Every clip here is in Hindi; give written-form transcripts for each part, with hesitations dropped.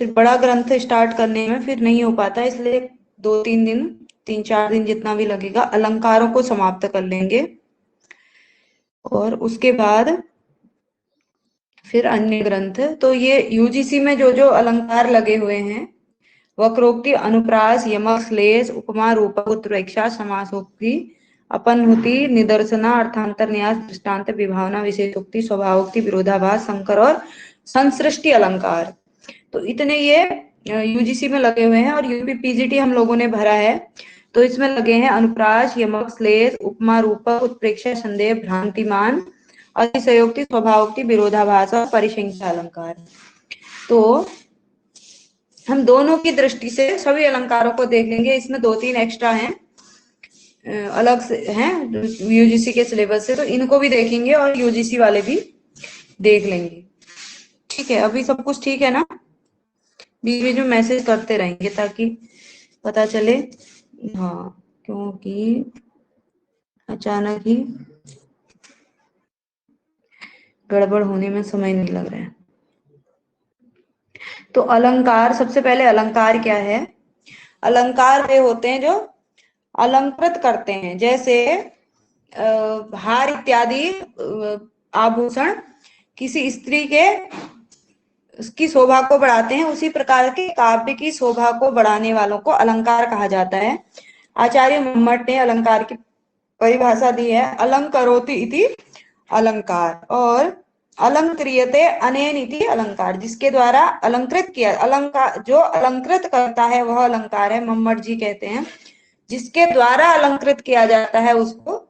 फिर बड़ा ग्रंथ स्टार्ट करने में फिर नहीं हो पाता, इसलिए 2-3 दिन, 3-4 दिन जितना भी लगेगा, अलंकारों को समाप्त कर लेंगे। और उसके बाद फिर अन्य ग्रंथ। तो ये यूजीसी में जो जो अलंकार लगे हुए हैं, वक्रोक्ति, अनुप्रास, यमक, श्लेष, उपमा, रूपक, उत्प्रेक्षा, समासोक्ति, अपनहुति, निदर्शना, अर्थांतर, न्यास, दृष्टांत, विभावना, विशेषोक्ति, स्वभावोक्ति, विरोधाभास, संकर और संसृष्टि अलंकार। तो इतने ये यूजीसी में लगे हुए हैं। और यूपी पीजीटी हम लोगों ने भरा है, तो इसमें लगे हैं अनुप्रास, यमक, श्लेष, उपमा, रूपक, उत्प्रेक्षा, संदेह, भ्रांतिमान, अतिशयोक्ति, स्वभावोक्ति, विरोधाभास और परिसंख्या अलंकार। तो हम दोनों की दृष्टि से सभी अलंकारों को देख लेंगे। इसमें 2-3 एक्स्ट्रा हैं, अलग से हैं यूजीसी के सिलेबस से, तो इनको भी देखेंगे और यूजीसी वाले भी देख लेंगे। ठीक है, अभी सब कुछ ठीक है ना? बीच बीच में मैसेज करते रहेंगे ताकि पता चले। हाँ, क्योंकि अचानक ही गड़बड़ होने में समय नहीं लग रहा है। तो अलंकार, सबसे पहले अलंकार क्या है? अलंकार वे होते हैं जो अलंकृत करते हैं, जैसे हार इत्यादि आभूषण किसी स्त्री के उसकी शोभा को बढ़ाते हैं, उसी प्रकार के काव्य की शोभा को बढ़ाने वालों को अलंकार कहा जाता है। आचार्य मम्मट ने अलंकार की परिभाषा दी है, अलंकरोति इति अलंकार, और अलंक्रियते अनेन इति अलंकार, जिसके द्वारा अलंकृत किया, अलंकार जो अलंकृत करता है वह अलंकार है। मम्मट जी कहते हैं जिसके द्वारा अलंकृत किया जाता है उसको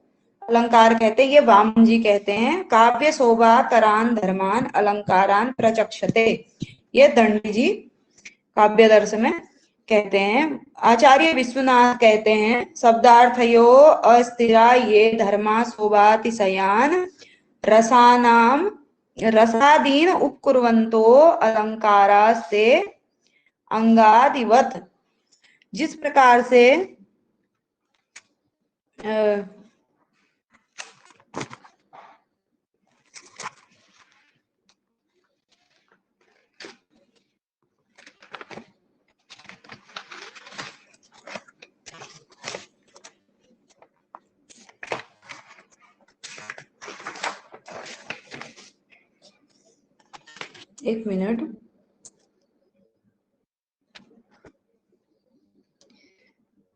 अलंकार कहते हैं। ये वामन जी कहते हैं काव्य शोभा करान धर्मान अलंकारान प्रचक्षते, ये दंडी जी काव्य दर्श में कहते हैं। आचार्य विश्वनाथ कहते हैं शब्दार्थयो अस्थिरा ये धर्मा शोभातिशयान रसानाम रसादीन उपकुर्वन्तो अलंकारास्ते अंगादिवत। जिस प्रकार से एक मिनट,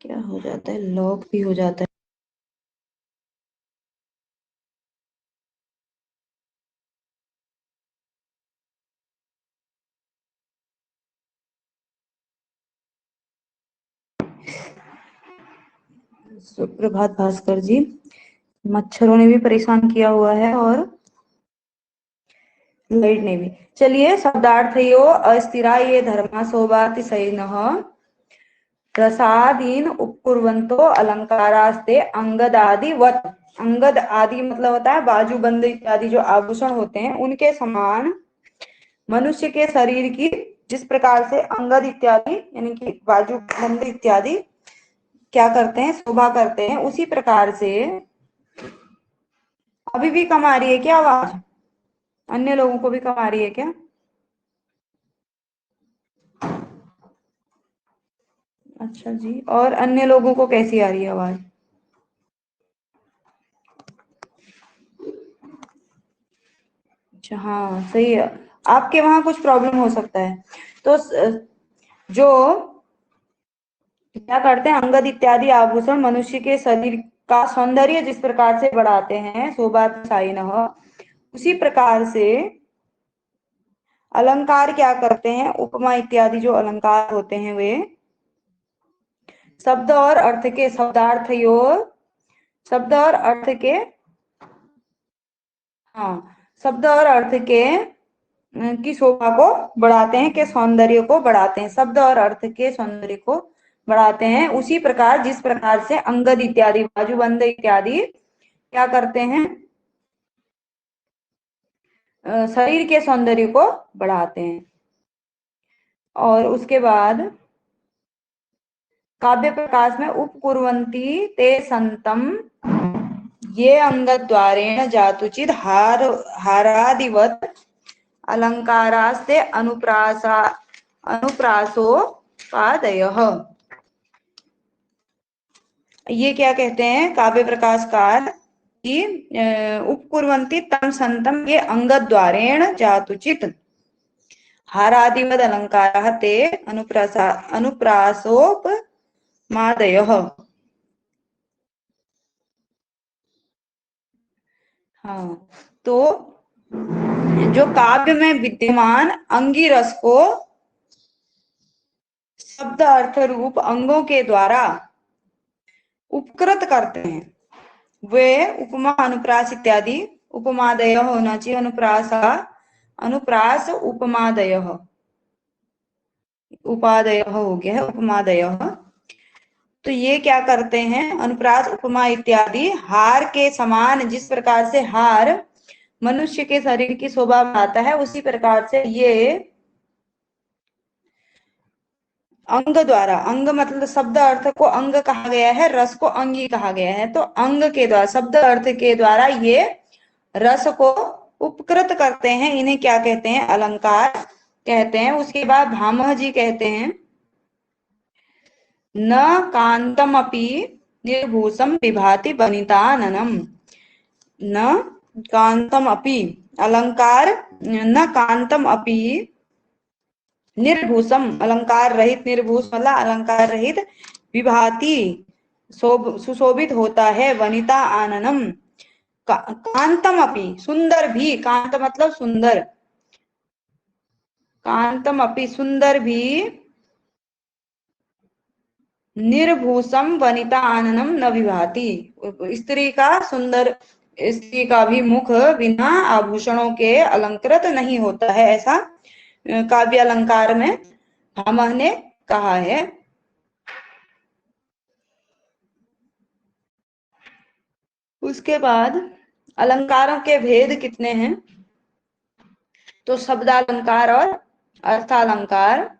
क्या हो जाता है, लॉक भी हो जाता है। सुप्रभात भास्कर जी, मच्छरों ने भी परेशान किया हुआ है और लाइट ने भी। चलिए, शब्दार्थयो अस्थिरा ये धर्मा शोभातिशयिनः रसादीन उपकुर्वन्तो अलंकारास्ते अंगदादिवत। अंगद आदि मतलब होता है बाजूबंद इत्यादि जो आभूषण होते हैं उनके समान मनुष्य के शरीर की जिस प्रकार से अंगद इत्यादि यानी कि बाजूबंद इत्यादि क्या करते हैं, शोभा करते हैं, उसी प्रकार से। अभी भी कम आ रही है क्या आवाज? अन्य लोगों को भी कम आ रही है क्या? अच्छा जी, और अन्य लोगों को कैसी आ रही है आवाज? अच्छा, हाँ सही है, आपके वहां कुछ प्रॉब्लम हो सकता है। तो जो क्या करते हैं, अंगद इत्यादि आभूषण मनुष्य के शरीर का सौंदर्य जिस प्रकार से बढ़ाते हैं शोभातिशायिनः, उसी प्रकार से अलंकार क्या करते हैं, उपमा इत्यादि जो अलंकार होते हैं वे शब्द और अर्थ के शब्द और अर्थ के हाँ शब्द और अर्थ के की शोभा को बढ़ाते हैं, के सौंदर्य को बढ़ाते हैं, शब्द और अर्थ के सौंदर्य को बढ़ाते हैं। उसी प्रकार जिस प्रकार से अंगद इत्यादि बाजूबंद इत्यादि क्या करते हैं, शरीर के सौंदर्य को बढ़ाते हैं। और उसके बाद काव्य प्रकाश में उपकुर्वन्ति ते संतम ये अंगद्वारेण जातुचिद हारादिवत अलंकारास्ते अनुप्रासा अनुप्रासोपादयः। ये क्या कहते हैं काव्य प्रकाशकार कि उपकुर्वन्ति तं सन्तं ये अंगद्वारेण जातुचित् हारादिवद अलंकाराः ते अनुप्रासोपमादयः। हाँ, तो जो काव्य में विद्यमान अंगी रस को शब्द अर्थ रूप अंगों के द्वारा उपकृत करते हैं वे उपमा अनुप्रास इत्यादि उपमादय होना चाहिए। अनुप्रास उपमादय उपादय हो गया है उपमादय। तो ये क्या करते हैं अनुप्रास उपमा इत्यादि हार के समान, जिस प्रकार से हार मनुष्य के शरीर की शोभा बढ़ाता है उसी प्रकार से ये अंग द्वारा, अंग मतलब शब्द अर्थ को अंग कहा गया है, रस को अंगी कहा गया है, तो अंग के द्वारा शब्द अर्थ के द्वारा ये रस को उपकृत करते हैं। इन्हें क्या कहते हैं अलंकार कहते हैं। उसके बाद भामह जी कहते हैं न कांतमपि निर्भूषम विभाति वनिताननम। न कांतमपि अलंकार, न कांतम अपि निर्भूषम अलंकार रहित, निर्भूष मतलब अलंकार रहित, विभाति सुशोभित होता है, वनिता आननम कांतम अपि सुंदर भी, कांत मतलब सुंदर, कांतम अपि सुंदर भी, निर्भूषम वनिता आननम न विभाति स्त्री का सुंदर, स्त्री का भी मुख बिना आभूषणों के अलंकृत नहीं होता है, ऐसा काव्य अलंकार में भामह ने कहा है। उसके बाद अलंकारों के भेद कितने हैं, तो शब्दालंकार और अर्थालंकार,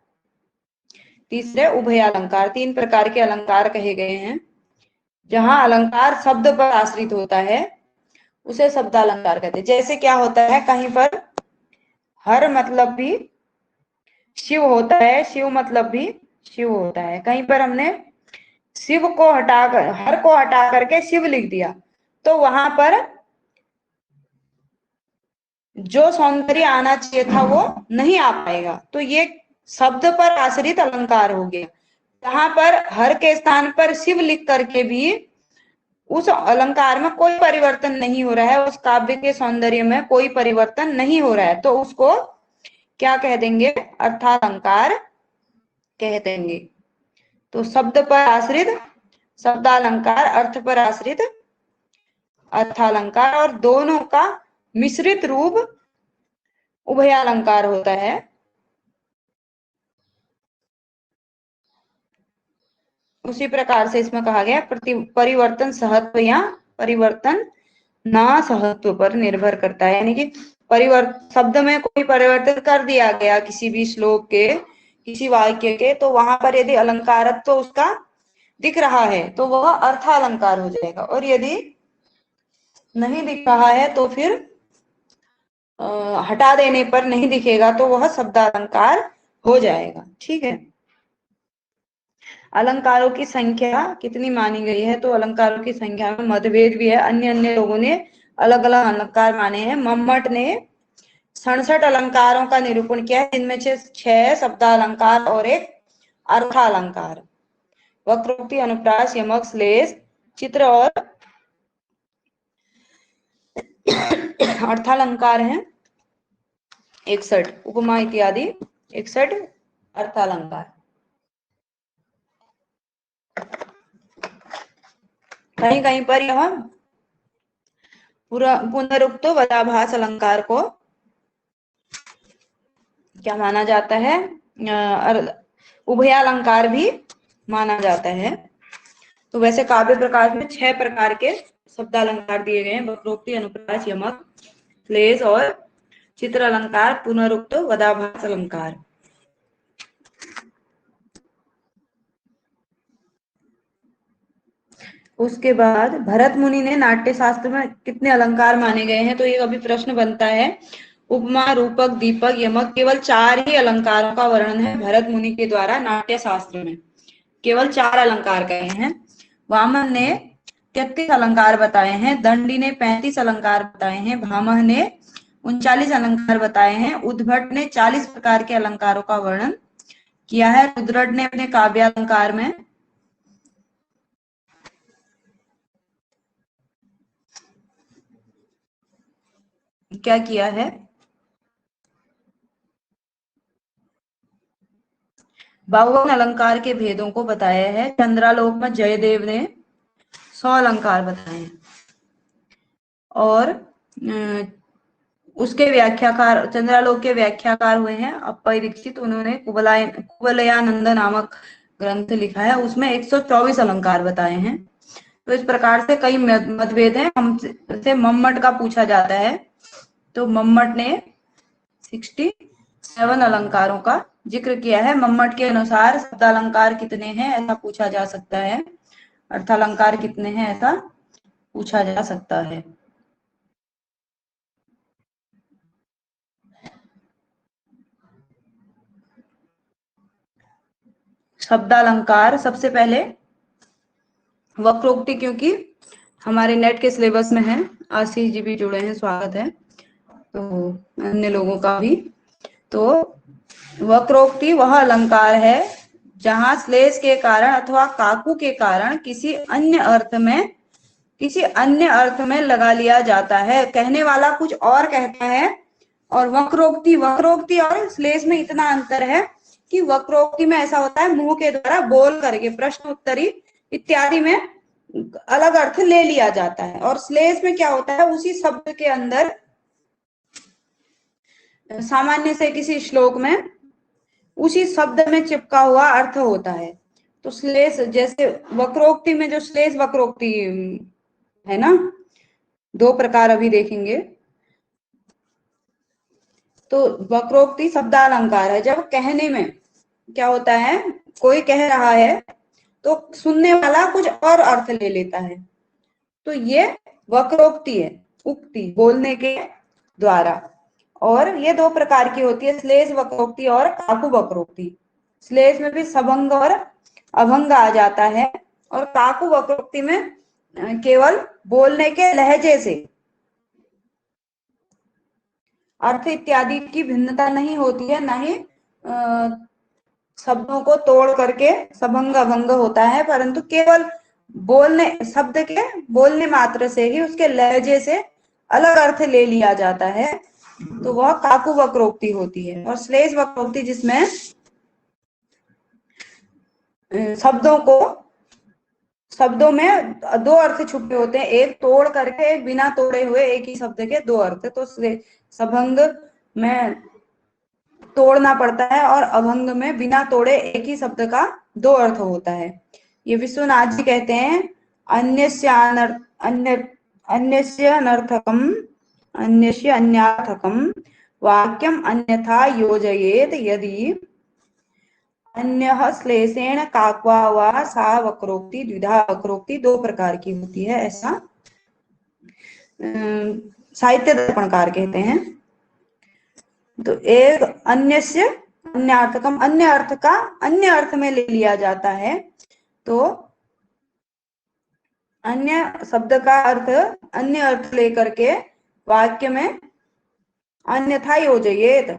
तीसरे उभयालंकार, तीन प्रकार के अलंकार कहे गए हैं। जहां अलंकार शब्द पर आश्रित होता है उसे शब्दालंकार कहते हैं। जैसे क्या होता है कहीं पर हर मतलब भी शिव होता है, शिव मतलब भी शिव होता है, कहीं पर हमने शिव को हटाकर, हर को हटा करके शिव लिख दिया, तो वहां पर जो सौंदर्य आना चाहिए था वो नहीं आ पाएगा, तो ये शब्द पर आश्रित अलंकार हो गया। जहां पर हर के स्थान पर शिव लिख करके भी उस अलंकार में कोई परिवर्तन नहीं हो रहा है, उस काव्य के सौंदर्य में कोई परिवर्तन नहीं हो रहा है, तो उसको क्या कह देंगे अर्थालंकार कह देंगे। तो शब्द पर आश्रित शब्दालंकार, अर्थ पर आश्रित अर्थालंकार, और दोनों का मिश्रित रूप उभयालंकार होता है। उसी प्रकार से इसमें कहा गया परिवर्तन सहत्व या परिवर्तन ना सहत्व पर निर्भर करता है, यानी कि शब्द में कोई परिवर्तन कर दिया गया किसी भी श्लोक के, किसी वाक्य के, तो वहां पर यदि अलंकारत्व तो उसका दिख रहा है तो वह अर्थालंकार हो जाएगा, और यदि नहीं दिख रहा है तो फिर हटा देने पर नहीं दिखेगा तो वह शब्दालंकार हो जाएगा। ठीक है, अलंकारों की संख्या कितनी मानी गई है, तो अलंकारों की संख्या में मतभेद भी है, अन्य अन्य लोगों ने अलग अलग अलंकार माने हैं। मम्मट ने 67 अलंकारों का निरूपण किया है, जिनमें से 6 शब्दालंकार और एक अर्थालंकार, वक्रोक्ति, अनुप्रास, यमक, श्लेष, चित्र और अर्थालंकार हैं 61, उपमा इत्यादि 61 अर्थालंकार। कहीं कहीं पर यह पुनरुक्त वदाभास अलंकार को क्या माना जाता है, उभयालंकार भी माना जाता है। तो वैसे काव्य प्रकाश में 6 प्रकार के शब्दालंकार दिए गए हैं, वक्रोक्ति, अनुप्रास, यमक, श्लेष और चित्र अलंकार, पुनरुक्त वदाभास अलंकार। उसके बाद भरत मुनि ने नाट्य शास्त्र में कितने अलंकार माने गए हैं, तो ये अभी प्रश्न बनता है। उपमा, रूपक, दीपक, यमक, केवल 4 ही अलंकारों का वर्णन है भरत मुनि के द्वारा नाट्य शास्त्र में। केवल 4 अलंकार कहे हैं। वामन ने 33 अलंकार बताए हैं, दंडी ने 35 अलंकार बताए हैं, भामह ने 39 अलंकार बताए हैं, उद्भट ने 40 प्रकार के अलंकारों का वर्णन किया है। रुद्रट ने अपने काव्यालंकार में क्या किया है, 52 अलंकार के भेदों को बताया है। चंद्रालोक में जयदेव ने 100 अलंकार बताए हैं और उसके व्याख्याकार, चंद्रालोक के व्याख्याकार हुए हैं अप्पय दीक्षित। उन्होंने कुवलयानंद नामक ग्रंथ लिखा है, उसमें 124 अलंकार बताए हैं। तो इस प्रकार से कई मतभेद हैं। हमसे मम्मट का पूछा जाता है, तो मम्मट ने 67 अलंकारों का जिक्र किया है। मम्मट के अनुसार शब्दालंकार कितने हैं ऐसा पूछा जा सकता है, अर्थालंकार कितने हैं ऐसा पूछा जा सकता है। शब्दालंकार सबसे पहले वक्रोक्ति, क्योंकि हमारे नेट के सिलेबस में है। आशीष जी भी जुड़े हैं, स्वागत है, तो अन्य लोगों का भी। तो वक्रोक्ति वह अलंकार है जहां श्लेष के कारण अथवा काकू के कारण किसी अन्य अर्थ में लगा लिया जाता है। कहने वाला कुछ और कहता है, और वक्रोक्ति और श्लेष में इतना अंतर है कि वक्रोक्ति में ऐसा होता है मुंह के द्वारा बोल करके प्रश्न उत्तरी इत्यादि में अलग अर्थ ले लिया जाता है, और श्लेष में क्या होता है उसी शब्द के अंदर सामान्य से किसी श्लोक में उसी शब्द में चिपका हुआ अर्थ होता है। तो श्लेष, जैसे वक्रोक्ति में जो श्लेष वक्रोक्ति है ना, 2 प्रकार अभी देखेंगे। तो वक्रोक्ति शब्दालंकार है जब कहने में क्या होता है, कोई कह रहा है तो सुनने वाला कुछ और अर्थ ले लेता है, तो ये वक्रोक्ति है, उक्ति बोलने के द्वारा। और ये 2 प्रकार की होती है, श्लेष वक्रोक्ति और काकू वक्रोक्ति। श्लेष में भी सभंग और अभंग आ जाता है, और काकू वक्रोक्ति में केवल बोलने के लहजे से अर्थ इत्यादि की भिन्नता नहीं होती है, ना ही शब्दों को तोड़ करके सभंग अभंग होता है, परंतु केवल बोलने, शब्द के बोलने मात्र से ही उसके लहजे से अलग अर्थ ले लिया जाता है, तो वह काकू वक्रोक्ति होती है। और श्लेष वक्रोक्ति जिसमें शब्दों में 2 अर्थ छुपे होते हैं, एक तोड़ करके, एक बिना तोड़े हुए, एक ही शब्द के 2 अर्थ। तो सभंग में तोड़ना पड़ता है और अभंग में बिना तोड़े एक ही शब्द का 2 अर्थ होता है। ये विश्वनाथ जी कहते हैं, अन्यस्य अन्यार्थकम वाक्यम अन्यथा योजयेत यदि अन्यः श्लेषेण काक्वा वा सा वक्रोक्ति द्विधा। वक्रोक्ति 2 प्रकार की होती है, ऐसा साहित्य दर्पणकार कहते हैं। तो एक अन्यस्य अन्यार्थकम, अन्य अर्थ का अन्य अर्थ में ले लिया जाता है, तो अन्य शब्द का अर्थ अन्य अर्थ लेकर के वाक्य में अन्यथा योजयेत,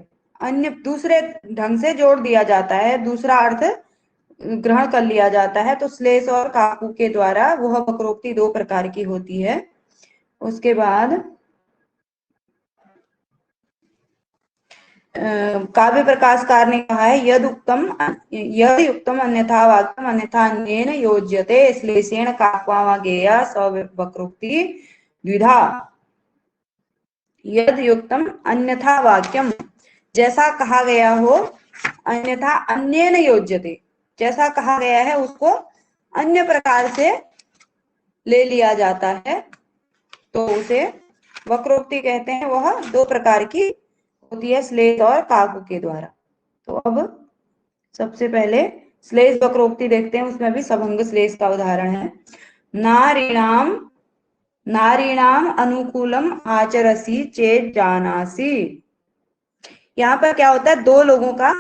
अन्य दूसरे ढंग से जोड़ दिया जाता है, दूसरा अर्थ ग्रहण कर लिया जाता है। तो श्लेष और काकू के द्वारा वह वक्रोक्ति 2 प्रकार की होती है। उसके बाद काव्य प्रकाशकार ने कहा है, यद युक्तम अन्यथा वाक्यम अन्यथा अन्येन योज्यते श्लेषेण काक्वा वा गेया स वक्रोक्ति द्विधा। यद युक्तम अन्यथा वाक्यम, जैसा कहा गया हो, अन्यथा अन्येन योज्यते, जैसा कहा गया है उसको अन्य प्रकार से ले लिया जाता है, तो उसे वक्रोक्ति कहते हैं। वह 2 प्रकार की होती है, श्लेष और काकू के द्वारा। तो अब सबसे पहले श्लेष वक्रोक्ति देखते हैं, उसमें भी सभंग श्लेष का उदाहरण है। नारीणाम अनुकूलम आचरसी चेत जानासी। यहाँ पर क्या होता है, दो लोगों का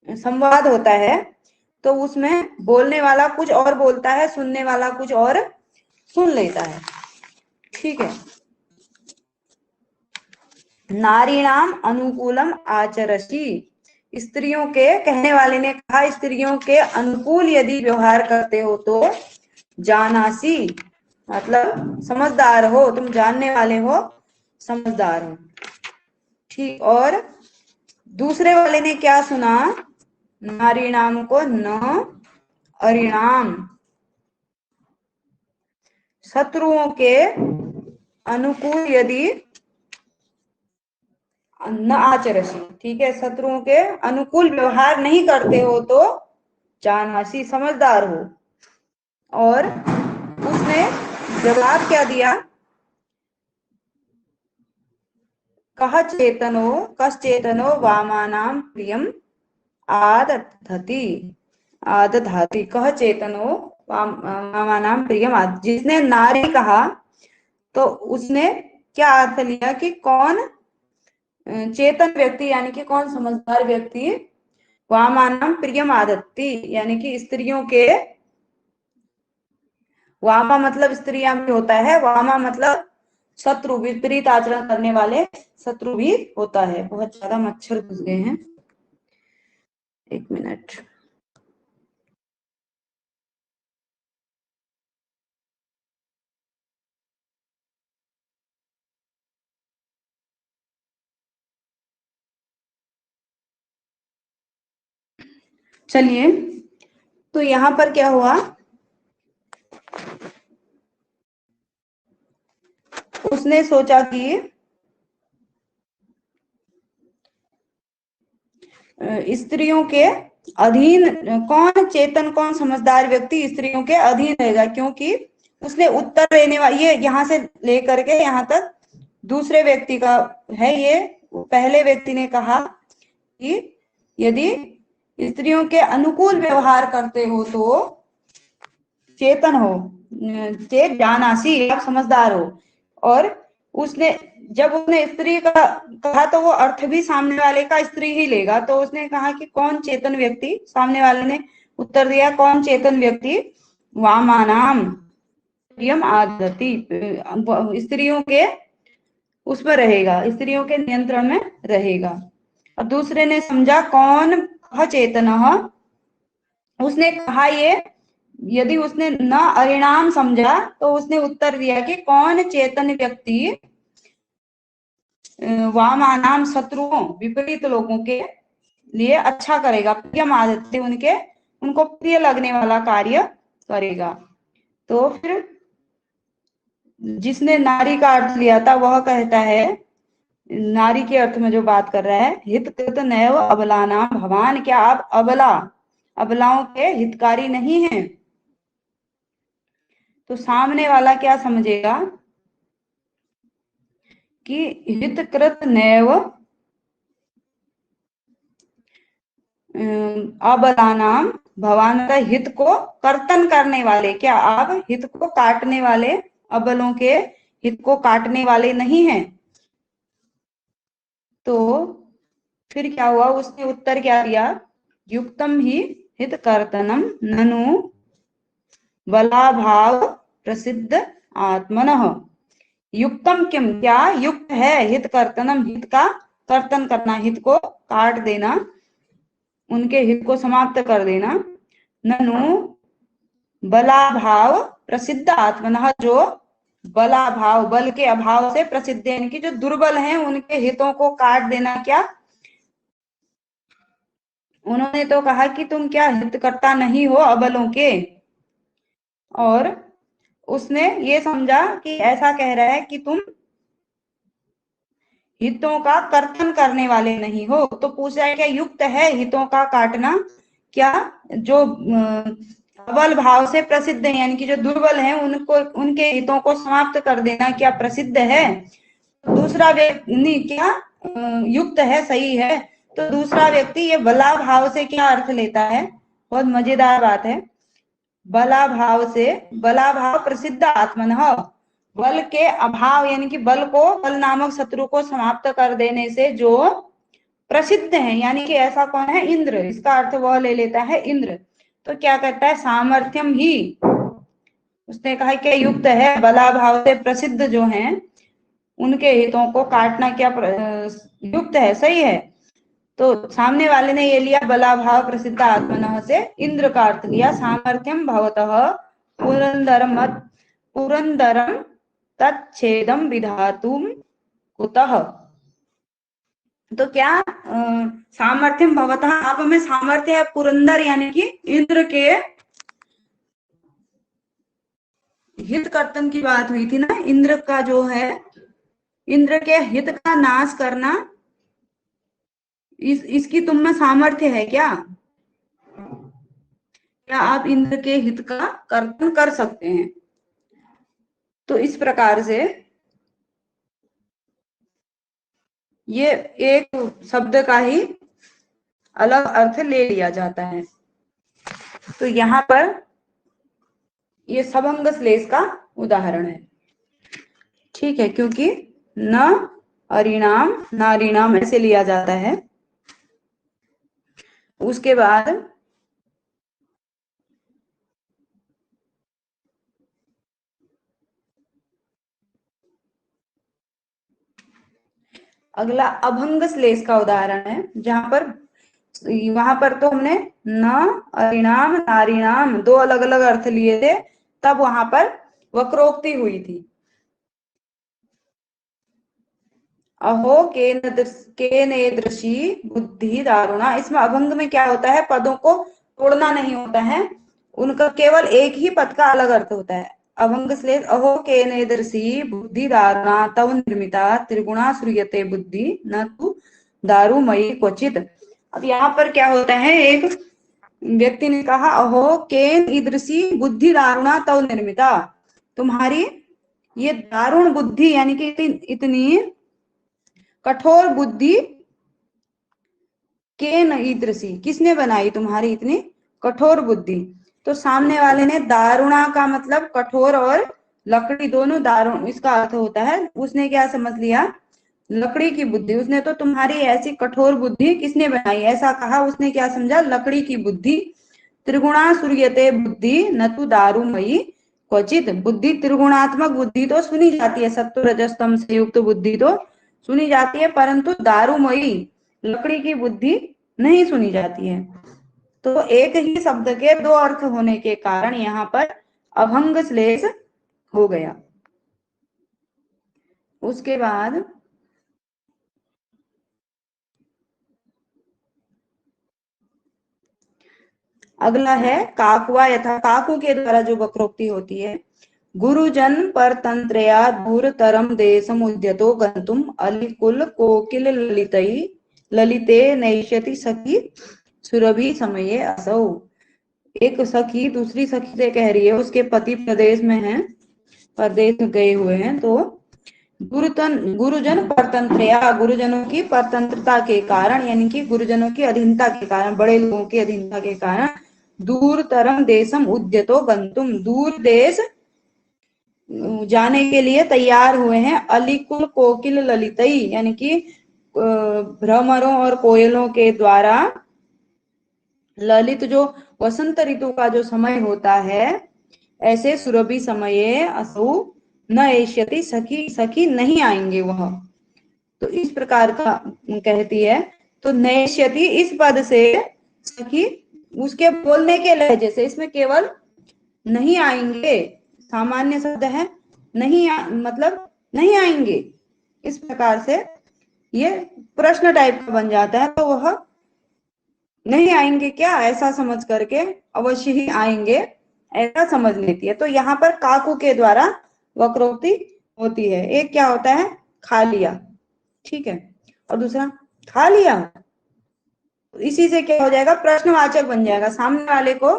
संवाद होता है, तो उसमें बोलने वाला कुछ और बोलता है, सुनने वाला कुछ और सुन लेता है। ठीक है। नारीणाम अनुकूलम आचरसी, स्त्रियों के, कहने वाले ने कहा स्त्रियों के अनुकूल यदि व्यवहार करते हो तो जानासी, मतलब समझदार हो, तुम जानने वाले हो, समझदार हो। ठीक। और दूसरे वाले ने क्या सुना, नारीणाम को न अरिणाम, शत्रुओं के अनुकूल यदि न आचरसी, ठीक है, शत्रुओं के अनुकूल व्यवहार नहीं करते हो तो जानासी, समझदार हो। और उसने जवाब क्या दिया, कह चेतनो कश्चेतनो वामानाम प्रियम आदधति, आदधाति, कह चेतनो वामानाम प्रियम आद, जिसने नारी कहा तो उसने क्या अर्थ लिया कि कौन चेतन व्यक्ति, यानी कि कौन समझदार व्यक्ति, वामानाम प्रियम आदत्ति, यानी कि स्त्रियों के, वामा मतलब स्त्रियां भी होता है, वामा मतलब शत्रु, विपरीत आचरण करने वाले शत्रु भी होता है। बहुत ज्यादा मच्छर घुस गए हैं, एक मिनट। चलिए, तो यहाँ पर क्या हुआ, उसने सोचा कि स्त्रियों के अधीन कौन, चेतन कौन समझदार व्यक्ति स्त्रियों के अधीन रहेगा, क्योंकि उसने उत्तर देने वाला, ये यहाँ से लेकर के यहाँ तक दूसरे व्यक्ति का है। ये पहले व्यक्ति ने कहा कि यदि स्त्रियों के अनुकूल व्यवहार करते हो तो चेतन हो, चेत जानासी, आप समझदार हो। और उसने, जब उसने स्त्री का कहा तो वो अर्थ भी सामने वाले का स्त्री ही लेगा, तो उसने कहा कि कौन चेतन व्यक्ति, सामने वाले ने उत्तर दिया कौन चेतन व्यक्ति, वामानाम प्रियम आदति, स्त्रियों के उस पर रहेगा, स्त्रियों के नियंत्रण में रहेगा। और दूसरे ने समझा कौन चेतन, उसने कहा ये, यदि उसने न अरिणाम समझा तो उसने उत्तर दिया कि कौन चेतन व्यक्ति वामानाम शत्रुओं, विपरीत लोगों के लिए अच्छा करेगा, प्रियम आदत, उनके, उनको प्रिय लगने वाला कार्य करेगा। तो फिर जिसने नारी का अर्थ लिया था वह कहता है, नारी के अर्थ में जो बात कर रहा है, हित कृत नैव अबलानाम भवान, क्या आप अबला, अबलाओं के हितकारी नहीं हैं। तो सामने वाला क्या समझेगा कि हितकृत नैव अबलानाम भवान का हित को कर्तन करने वाले, क्या आप हित को काटने वाले, अबलों के हित को काटने वाले नहीं हैं। तो फिर क्या हुआ, उसने उत्तर क्या दिया, युक्तम ही हित कर्तनम ननु बलाभाव प्रसिद्ध आत्मनः, युक्तम किम, क्या युक्त है, हित कर्तनम, हित का कर्तन करना, हित को काट देना, उनके हित को समाप्त कर देना, ननु बलाभाव प्रसिद्ध आत्मनः, जो बलाभाव, बल के अभाव से प्रसिद्ध, यानी कि जो दुर्बल हैं उनके हितों को काट देना। क्या उन्होंने तो कहा कि तुम क्या हितकर्ता नहीं हो अबलों के, और उसने ये समझा कि ऐसा कह रहा है कि तुम हितों का कर्तन करने वाले नहीं हो। तो पूछा है क्या युक्त है हितों का काटना, क्या जो अबल भाव से प्रसिद्ध है, यानी कि जो दुर्बल हैं उनको, उनके हितों को समाप्त कर देना क्या प्रसिद्ध है। दूसरा व्यक्ति क्या युक्त है, सही है। तो दूसरा व्यक्ति ये बला भाव से क्या अर्थ लेता है, बहुत मजेदार बात है। बला भाव से, बला भाव प्रसिद्ध आत्मन, बल के अभाव, यानी कि बल को, बल नामक शत्रु को समाप्त कर देने से जो प्रसिद्ध है, यानी कि ऐसा कौन है, इंद्र, इसका अर्थ वह ले लेता है इंद्र। तो क्या कहता है, सामर्थ्यम ही, उसने कहा क्या युक्त है, बला भाव से प्रसिद्ध जो हैं उनके हितों को काटना क्या युक्त है, सही है। तो सामने वाले ने ये लिया बला भाव प्रसिद्ध आत्मनः से इंद्र का अर्थ लिया, सामर्थ्यम भवतः पुरंदरम पुरंदरम तच्छेदम विधातुम कुतः। तो क्या सामर्थ्यम भवतः, आप में सामर्थ्य है पुरंदर यानी कि इंद्र के हित कर्तन की बात हुई थी ना, इंद्र का जो है, इंद्र के हित का नाश करना, इसकी तुम में सामर्थ्य है क्या आप इंद्र के हित का कर्तन कर सकते हैं। तो इस प्रकार से ये एक शब्द का ही अलग अर्थ ले लिया जाता है। तो यहाँ पर ये सभंग श्लेष का उदाहरण है, ठीक है, क्योंकि न अरिणाम नारिणाम ऐसे लिया जाता है। उसके बाद अगला अभंग श्लेष का उदाहरण है, जहां पर वहां पर तो हमने न अरिणाम नारिणाम दो अलग अलग अर्थ लिए थे, तब वहां पर वक्रोक्ति हुई थी। अहो केनेदृशी बुद्धि दारुणा, इसमें अभंग में क्या होता है, पदों को तोड़ना नहीं होता है, उनका केवल एक ही पद का अलग अर्थ होता है। अभंग श्लेष, अहो केनेदृशी बुद्धि दारुणा तव निर्मिता त्रिगुणा श्रूयते बुद्धि न तु दारुमयी क्वचित। अब यहाँ पर क्या होता है, एक व्यक्ति ने कहा अहो केन ईदृशी बुद्धि दारुणा तव निर्मिता, तुम्हारी ये दारुण बुद्धि यानी कि इतनी कठोर बुद्धि, केन ईदृशी किसने बनाई तुम्हारी इतनी कठोर बुद्धि। तो सामने वाले ने दारुणा का मतलब कठोर और लकड़ी दोनों, दारुण इसका अर्थ होता है, उसने क्या समझ लिया, लकड़ी की बुद्धि। उसने तो तुम्हारी ऐसी कठोर बुद्धि किसने बनाई ऐसा कहा, उसने क्या समझा, लकड़ी की बुद्धि। त्रिगुणा सूर्यते बुद्धि न तु दारुमयी क्वचित, बुद्धि त्रिगुणात्मक बुद्धि तो सुनी जाती है, सत्व रजस तम से युक्त बुद्धि तो सुनी जाती है, परंतु दारुमयी लकड़ी की बुद्धि नहीं सुनी जाती है। तो एक ही शब्द के दो अर्थ होने के कारण यहाँ पर अभंग श्लेष हो गया। उसके बाद अगला है काकुआ यथा, काकू के द्वारा जो वक्रोक्ति होती है, गुरुजन परतंत्रया दूरतरम देशमुद्यतो गंतुम अलिकुल कोकिल ललितई ललिते नैष्यति सखी सुरभि समये असौ। एक सखी दूसरी सखी से कह रही है, उसके पति प्रदेश में हैं, परदेश गए हुए हैं, तो गुरुजन परतंत्रया, गुरुजनों की परतंत्रता के कारण यानी कि गुरुजनों की अधीनता के कारण, बड़े लोगों की अधीनता के कारण, दूर तरम देशम उद्यतो गंतुम, दूर देश जाने के लिए तैयार हुए हैं, अलिकुल कोकिल ललितई यानी कि भ्रमरों और कोयलों के द्वारा ललित जो वसंत ऋतु का जो समय होता है, ऐसे सुरभि समये असौ न एष्यति, सखी सखी नहीं आएंगे वह। तो इस प्रकार का कहती है। तो नैष्यति इस पद से सखी उसके बोलने के लहजे से, इसमें केवल नहीं आएंगे सामान्य शब्द है, नहीं मतलब नहीं आएंगे, इस प्रकार से ये प्रश्न टाइप का बन जाता है। तो वह नहीं आएंगे क्या ऐसा समझ करके अवश्य ही आएंगे ऐसा समझ लेती है। तो यहाँ पर काकू के द्वारा वक्रोक्ति होती है। एक क्या होता है, खा लिया, ठीक है, और दूसरा खा लिया, इसी से क्या हो जाएगा, प्रश्नवाचक बन जाएगा। सामने वाले को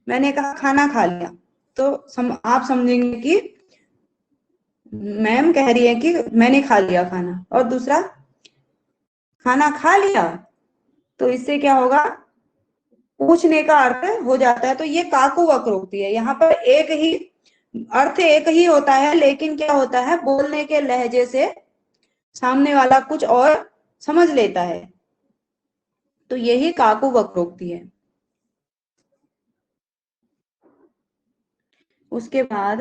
मैंने कहा खाना खा लिया, तो आप समझेंगे कि मैम कह रही है कि मैंने खा लिया खाना, और दूसरा खाना खा लिया, तो इससे क्या होगा, पूछने का अर्थ हो जाता है। तो ये काकू वक्रोक्ति है। यहाँ पर एक ही अर्थ एक ही होता है, लेकिन क्या होता है, बोलने के लहजे से सामने वाला कुछ और समझ लेता है। तो यही काकु वक्रोक्ति है। उसके बाद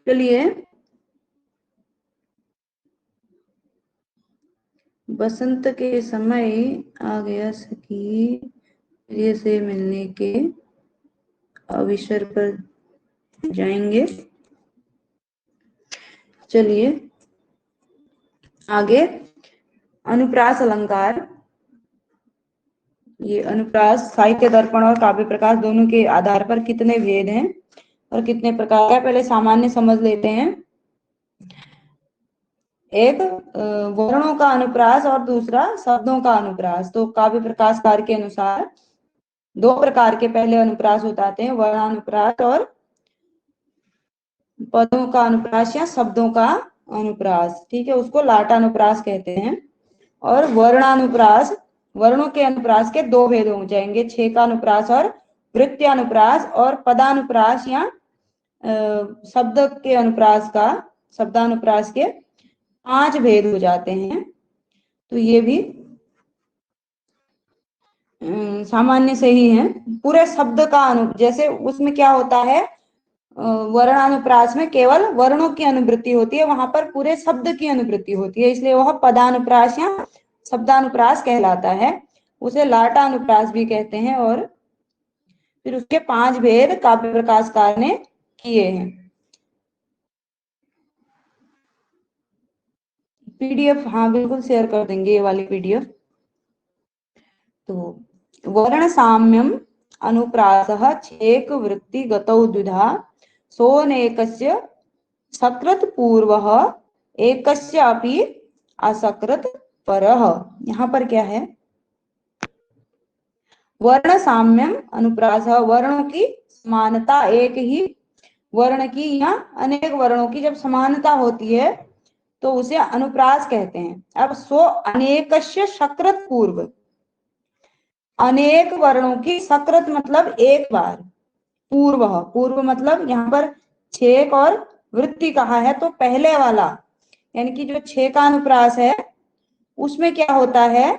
चलिए, बसंत के समय आ गया सखी प्रिय से मिलने के अवसर पर जाएंगे। चलिए आगे, अनुप्रास अलंकार। ये अनुप्रास साहित्य दर्पण और काव्य प्रकाश दोनों के आधार पर कितने भेद हैं और कितने प्रकार का, पहले सामान्य समझ लेते हैं। एक वर्णों का अनुप्रास और दूसरा शब्दों का अनुप्रास। तो काव्य प्रकाशकार के अनुसार दो प्रकार के पहले अनुप्रास होते हैं, वर्णानुप्रास और पदों का अनुप्रास या शब्दों का अनुप्रास। ठीक है, उसको लाटानुप्रास कहते हैं। और वर्णानुप्रास, वर्णों के अनुप्रास के दो भेद हो जाएंगे, छेकानुप्रास और वृत्त्यानुप्रास। और पदानुप्रास या शब्द के अनुप्रास का, शब्दानुप्रास के 5 भेद हो जाते हैं। तो ये भी सामान्य से ही है। पूरे शब्द का जैसे उसमें क्या होता है, वर्णानुप्रास में केवल वर्णों की अनुवृत्ति होती है, वहां पर पूरे शब्द की अनुवृत्ति होती है, इसलिए वह पदानुप्रास या शब्दानुप्रास कहलाता है। उसे लाटानुप्रास भी कहते हैं। और फिर उसके 5 भेद काव्य प्रकाशकार ने किए हैं। पीडीएफ, हाँ बिल्कुल शेयर कर देंगे ये वाली पीडीएफ। तो वर्ण साम्यम अनुप्रासः छेक वृत्ति गतौ द्विधा सोनेकस्य सकृत पूर्वः एकस्य अपि असकृत परः। यहाँ पर क्या है, वर्ण साम्यम अनुप्रास, वर्णों की समानता, एक ही वर्ण की या अनेक वर्णों की जब समानता होती है तो उसे अनुप्रास कहते हैं। अब सो अनेकस्य सकृत पूर्व, अनेक वर्णों की, सकृत मतलब एक बार, पूर्व, पूर्व मतलब यहाँ पर छेक और वृत्ति कहा है, तो पहले वाला यानी कि जो छेक का अनुप्रास है उसमें क्या होता है,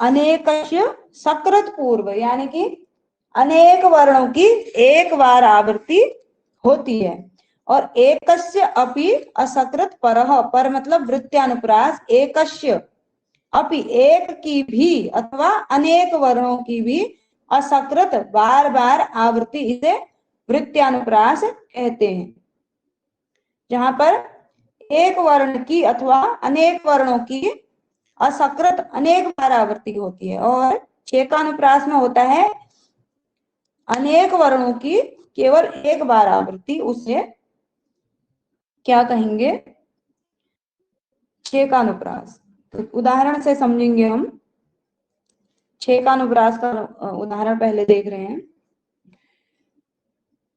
अनेकस्य सकृत पूर्व, यानी कि अनेक वर्णों की एक बार आवृत्ति होती है। और एकस्य अपि असकृत परः, पर मतलब वृत्त्यानुप्रास, एकस्य अपि एक की भी अथवा अनेक वर्णों की भी असकृत बार बार आवृत्ति, इसे वृत्त्यानुप्रास कहते हैं। जहां पर एक वर्ण की अथवा अनेक वर्णों की असकृत अनेक बार आवृत्ति होती है। और छेकानुप्रास में होता है अनेक वर्णों की केवल एक बार आवृत्ति, उसे क्या कहेंगे, छेकानुप्रास। तो उदाहरण से समझेंगे हम। छेकानुप्रास का उदाहरण पहले देख रहे हैं।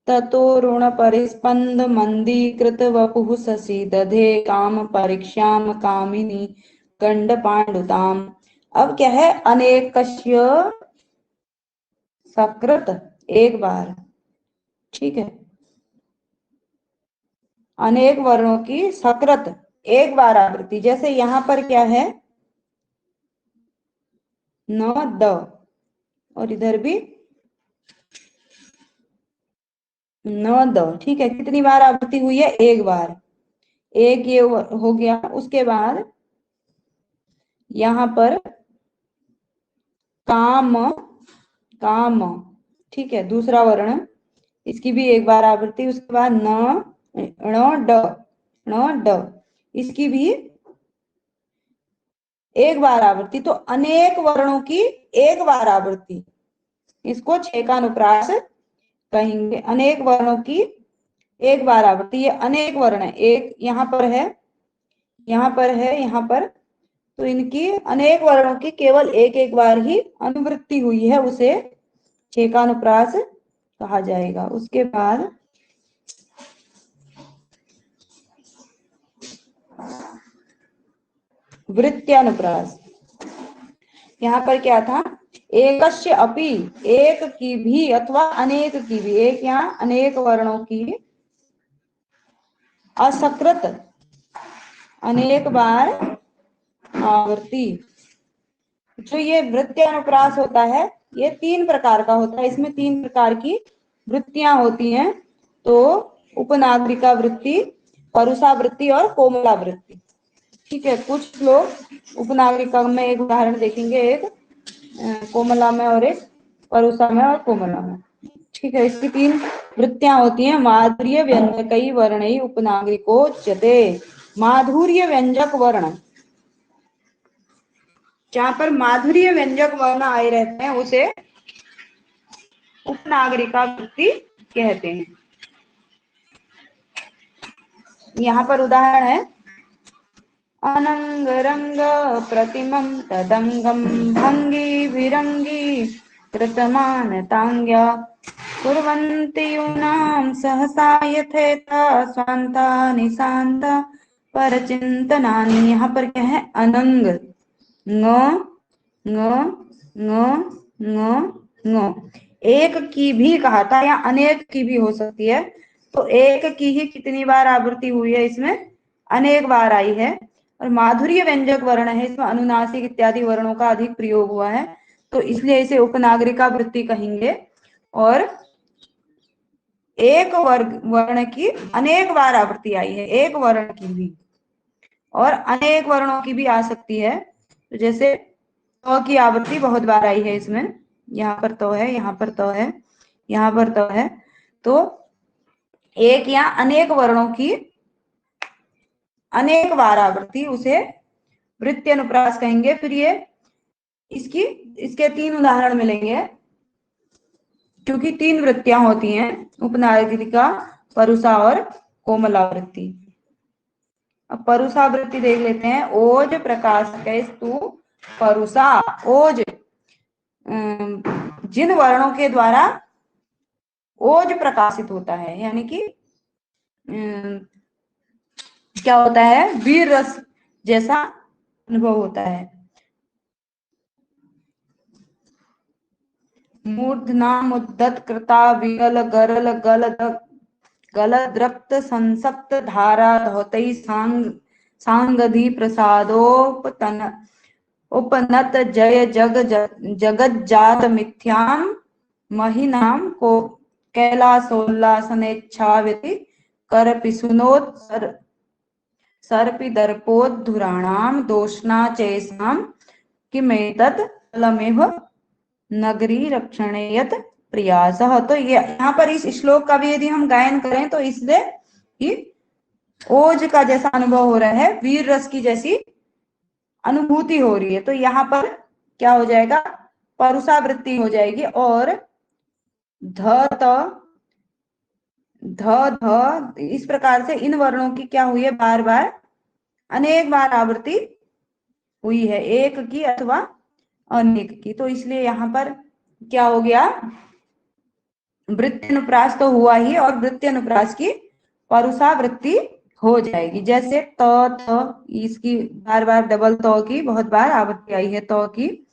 ततो ऋण परिस्पंद मंदीकृत वपुः शशि दधे काम परीक्षाम कामिनी गंड पांडुताम। अब क्या है, अनेकस्य सकृत एक बार, ठीक है, अनेक वर्णों की सकृत एक बार आवृत्ति। जैसे यहां पर क्या है, न द, और इधर भी न द, ठीक है, कितनी बार आवृत्ति हुई है, एक बार, एक ये हो गया। उसके बाद यहां पर काम, काम, ठीक है, दूसरा वर्ण, इसकी भी एक बार आवृत्ति। उसके बाद न ण ड, ण ड, इसकी भी एक बार आवृत्ति। तो अनेक वर्णों की एक बार आवृत्ति, इसको छेकानुप्रास कहेंगे। अनेक वर्णों की एक बार आवृत्ति, ये अनेक वर्ण है, एक यहाँ पर है, यहाँ पर है, यहाँ पर, तो इनकी अनेक वर्णों की केवल एक एक बार ही अनुवृत्ति हुई है, उसे छेकानुप्रास कहा जाएगा। उसके बाद वृत्त्यानुप्रास, यहाँ पर क्या था, एकस्य अपि, एक की भी अथवा अनेक की भी, एक या अनेक वर्णों की असकृत अनेक बार आवृत्ति। जो ये वृत्ति अनुप्रास होता है ये 3 प्रकार का होता है, इसमें 3 प्रकार की वृत्तियां होती हैं। तो उपनागरिका वृत्ति, परुषा वृत्ति और कोमला वृत्ति। ठीक है, कुछ लोग उपनागरिका में एक उदाहरण देखेंगे, एक कोमला में और एक परुषा में और कोमला में। ठीक है, इसकी 3 वृत्तियां होती हैं। माधुर्य व्यंजक वर्ण उपनागरिकोच्यते। माधुर्य व्यंजक वर्ण, जहां पर माधुर्य व्यंजक वर्ण आए रहते हैं उसे उपनागरिका वृत्ति कहते हैं। यहाँ पर उदाहरण है, अनंग रंग प्रतिमं तदंगम भंगी विरंगी कृतमानतांग्या कुर्वन्ति यूनां सहसा यथेता स्वान्ता निशान्ता परचिंतनानि। यहाँ पर क्या है, अनंग, ङ ङ ङ ङ ङ, एक की भी कहा था या अनेक की भी हो सकती है। तो एक की ही कितनी बार आवृत्ति हुई है, इसमें अनेक बार आई है। और माधुर्य व्यंजक वर्ण है, इसमें अनुनासिक इत्यादि वर्णों का अधिक प्रयोग हुआ है, तो इसलिए इसे उपनागरिका वृत्ति कहेंगे। और एक वर्ण की अनेक बार आवृत्ति आई है, एक वर्ण की भी, और अनेक वर्णों की भी आ सकती है। तो जैसे तो की आवृत्ति बहुत बार आई है इसमें, यहाँ पर तो है, यहाँ पर तो है, यहाँ पर तो है। तो एक या अनेक वर्णों की अनेक बार आवृत्ति उसे वृत्ति अनुप्रास कहेंगे। फिर ये इसके 3 उदाहरण मिलेंगे, क्योंकि 3 वृत्तियां होती हैं, उपनागरिका, परुषा और कोमला वृत्ति। अब परुषा वृत्ति देख लेते हैं। ओज प्रकाशकस्तु परुषा। ओज, जिन वर्णों के द्वारा ओज प्रकाशित होता है, यानी कि क्या होता है, वीर रस जैसा अनुभव होता है। मूर्धना मुद्दत कृता विगल गरल गल द्रप्त संसप्त धारा धौतई सांगधि प्रसादोपतन उपनत जय जगत जात मिथ्याम महिनाम को कैलासोल्लासनेच्छाविति कर पिसुनोत सर्पि दर्पोद्धुराणाम दोषणा चैसाम किमेतत् फलमेव नगरी रक्षणेयत प्रयासः। तो ये यहाँ पर इस श्लोक का भी यदि हम गायन करें तो इससे ही ओज का जैसा अनुभव हो रहा है, वीर रस की जैसी अनुभूति हो रही है। तो यहाँ पर क्या हो जाएगा, परुषा वृत्ति हो जाएगी। और ध ध इस प्रकार से इन वर्णों की क्या हुई है, बार बार अनेक बार आवृत्ति हुई है, एक की अथवा अनेक की। तो इसलिए यहाँ पर क्या हो गया, वृत्ति अनुप्रास तो हुआ ही, और वृत्ति अनुप्रास की परुषा वृत्ति हो जाएगी। जैसे त इसकी बार बार डबल तो की बहुत बार आवृत्ति आई है, तो की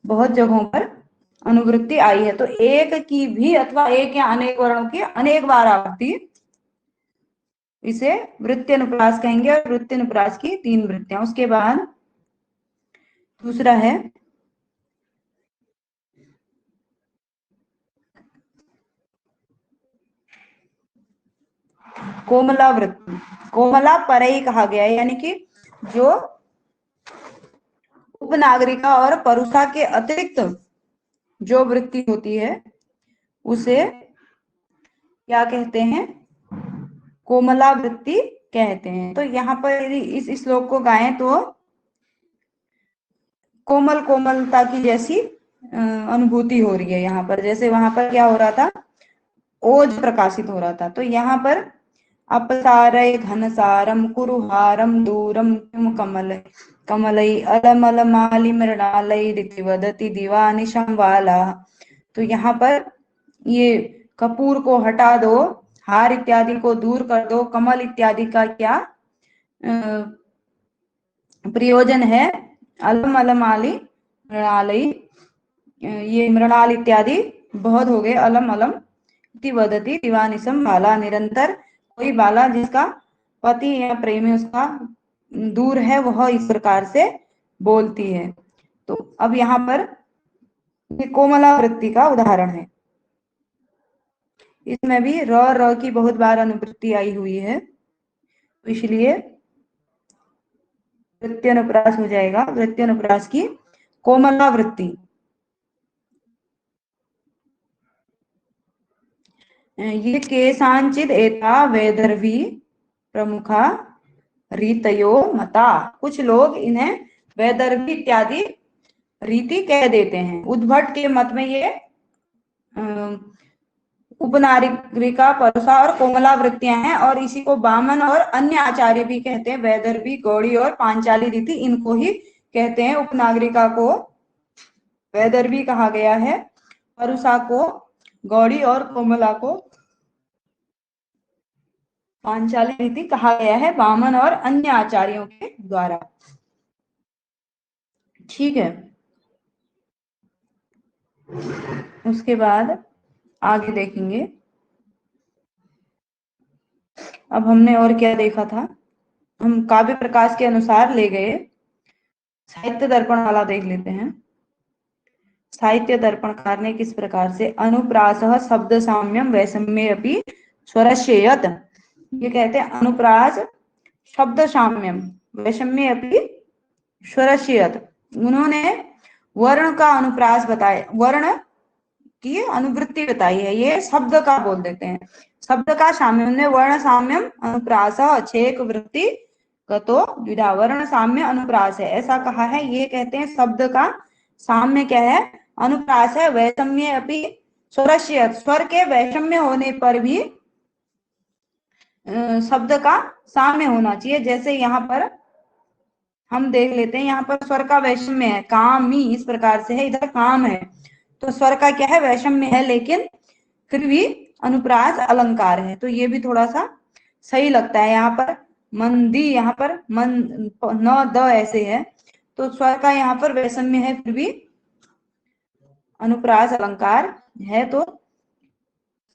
बहुत जगहों पर अनुवृत्ति आई है। तो एक की भी अथवा एक या अनेक वर्णों की अनेक बार आवृत्ति, इसे वृत्ति अनुप्रास कहेंगे। और वृत्ति अनुप्रास की 3 वृत्तियां। उसके बाद दूसरा है कोमला वृत्ति। कोमला परई कहा गया है, यानी कि जो उपनागरिका और परुषा के अतिरिक्त जो वृत्ति होती है उसे क्या कहते हैं, कोमला वृत्ति कहते हैं। तो यहाँ पर यदि इस श्लोक को गाएं तो कोमल कोमलता की जैसी अनुभूति हो रही है यहाँ पर। जैसे वहां पर क्या हो रहा था, ओज प्रकाशित हो रहा था। तो यहाँ पर अपसारय घनसारम कुरुहारम दूरम किम कमल कमलई अलमल माली मृणालय रीति वदति दिवानिशम वाला। तो यहाँ पर ये कपूर को हटा दो, हार इत्यादि को दूर कर दो, कमल इत्यादि का क्या प्रयोजन है, अलम अलम आली मृणालई ये मृणाल इत्यादि बहुत हो गए। अलम अलम इति वदति दिवानिशम बाला, निरंतर कोई बाला जिसका पति या प्रेमी उसका दूर है वह इस प्रकार से बोलती है। तो अब यहाँ पर ये कोमलावृत्ति का उदाहरण है। इसमें भी र की बहुत बार अनुवृत्ति आई हुई है, तो इसलिए वृत्त्यनुप्रास हो जाएगा। वृत्त्यनुप्रास की कोमलावृत्ति। ये केसांचिद एता वैदर्भी प्रमुखा रीतयो मता, कुछ लोग इन्हें वैदर्भी इत्यादि रीति कह देते हैं। उद्भट के मत में ये उपनारिका, परुषा और कोमला वृत्तियां हैं, और इसी को बामन और अन्य आचार्य भी कहते हैं। वैदर्भी, गौड़ी और पांचाली रीति इनको ही कहते हैं। उपनागरिका को वैदर्भी कहा गया है, परुषा को गौड़ी और कोमला को पांचाली रीति कहा गया है, बामन और अन्य आचार्यों के द्वारा। ठीक है, उसके बाद आगे देखेंगे। अब हमने और क्या देखा था, हम काव्य प्रकाश के अनुसार ले गए। साहित्य दर्पण वाला देख लेते हैं। साहित्य दर्पणकार ने किस प्रकार से अनुप्रासः शब्द साम्यम वैषम्ये अपि स्वरस्ययत्, ये कहते हैं अनुप्रास शब्द साम्यम वैषम्ये अपि स्वरस्ययत्। उन्होंने वर्ण का अनुप्रास बताया, वर्ण की अनुवृत्ति बताई है। ये शब्द का बोल देते हैं, शब्द का साम्यम ने वर्ण साम्यम अनुप्रास छेक वृत्ति गतो द्विधा, वर्ण साम्य अनुप्रास है ऐसा कहा है। ये कहते हैं शब्द का साम्य क्या है, अनुप्रास है। वैषम्य अपि स्वरस्य, स्वर के वैषम्य होने पर भी शब्द का साम्य होना चाहिए। जैसे यहाँ पर हम देख लेते हैं, यहाँ पर स्वर का वैषम्य है, कामी इस प्रकार से है, इधर काम है, तो स्वर का क्या है, वैषम्य है, लेकिन फिर भी अनुप्रास अलंकार है, तो ये भी थोड़ा सा सही लगता है। यहाँ पर मंदी, यहाँ पर मन न द ऐसे है, तो स्वर का यहाँ पर वैषम्य है, फिर भी अनुप्रास अलंकार है, तो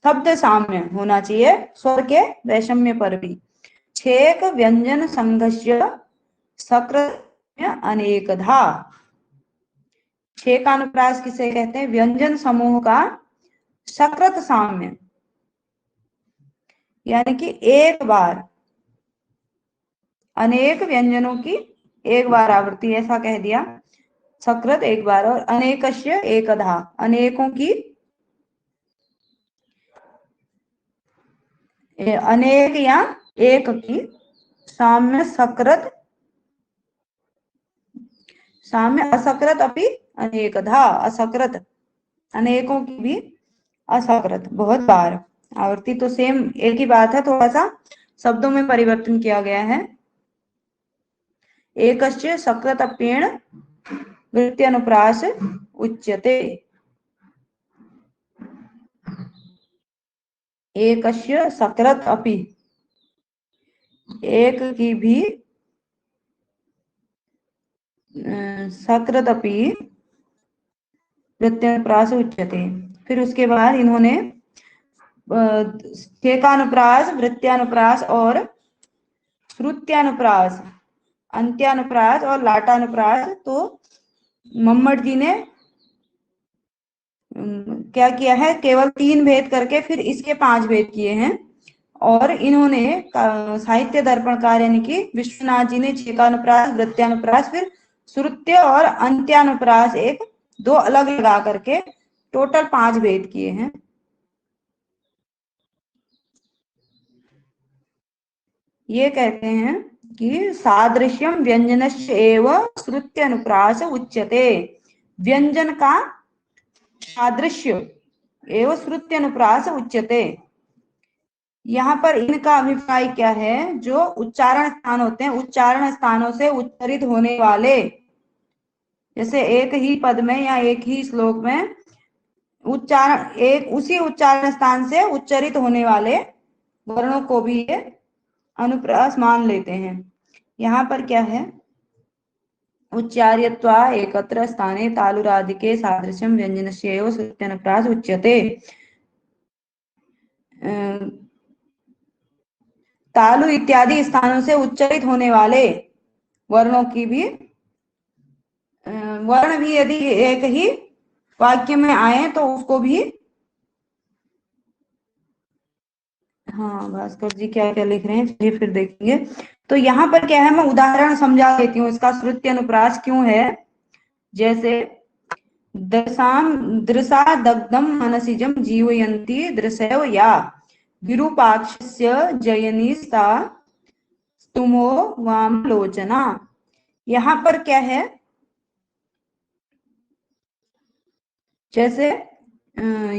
शब्द साम्य होना चाहिए स्वर के वैषम्य पर भी। छेक व्यंजन संघस्य सकृत्य अनेकधा, छेक अनुप्रास किसे कहते हैं, व्यंजन समूह का सकृत साम्य, यानी कि एक बार अनेक व्यंजनों की एक बार आवृत्ति, ऐसा कह दिया। सकृत एक बार, और अनेकस्य एकधा, अनेकों की, अनेक या एक की, साम्य सकृत, साम्य असकृत अपि अनेकधा, असकृत अनेकों की भी असकृत बहुत बार आवृत्ति, तो सेम एक ही बात है, थोड़ा सा शब्दों में परिवर्तन किया गया है। एकस्य सकृत अप्येण वृत्त्यनुप्रास उच्यते, एकस्य सकृत अपि, एक की भी सकृत अपि वृत्त्यनुप्रास उच्यते। फिर उसके बाद इन्होंने छेकानुप्रास, वृत्त्यानुप्रास और श्रुत्यानुप्रास, अंत्यानुप्रास और लाटानुप्रास, तो मम्मट जी ने क्या किया है, केवल 3 भेद करके फिर इसके 5 भेद किए हैं। और इन्होंने साहित्य दर्पणकार यानी कि विश्वनाथ जी ने छेकानुप्रास, वृत्त्यानुप्रास, फिर श्रुत्य और अंत्यानुप्रास एक दो अलग लगा करके टोटल 5 भेद किए हैं। ये कहते हैं कि सादृश्यम व्यंजनस्य एव श्रुत्यनुप्रास उच्यते, व्यंजन का सादृश्य एवं श्रुत्यनुप्रास उच्यते। यहाँ पर इनका अभिप्राय क्या है, जो उच्चारण स्थान होते हैं, उच्चारण स्थानों से उच्चरित होने वाले, जैसे एक ही पद में या एक ही श्लोक में उच्चारण, एक उसी उच्चारण स्थान से उच्चरित होने वाले वर्णों को भी ये अनुप्रास मान लेते हैं। यहाँ पर क्या है, उच्चार्यत्वा एकत्र स्थाने तालुरादिके सादृश्यं व्यञ्जनस्यैव श्रुत्यनुप्रास उच्यते। तालु इत्यादि स्थानों से उच्चारित होने वाले वर्णों की भी वर्ण भी यदि एक ही वाक्य में आए तो उसको भी, हाँ भास्कर जी क्या क्या लिख रहे हैं चलिए फिर देखेंगे। तो यहाँ पर क्या है, मैं उदाहरण समझा देती हूँ इसका श्रुत्य अनुप्रास क्यों है। जैसे दृशाम दृशा दग्धम मनसिजम जीवयन्ती दृशयो या विरूपाक्षस्य जयनीस्ता स्तुमो वामलोचना। यहाँ पर क्या है, जैसे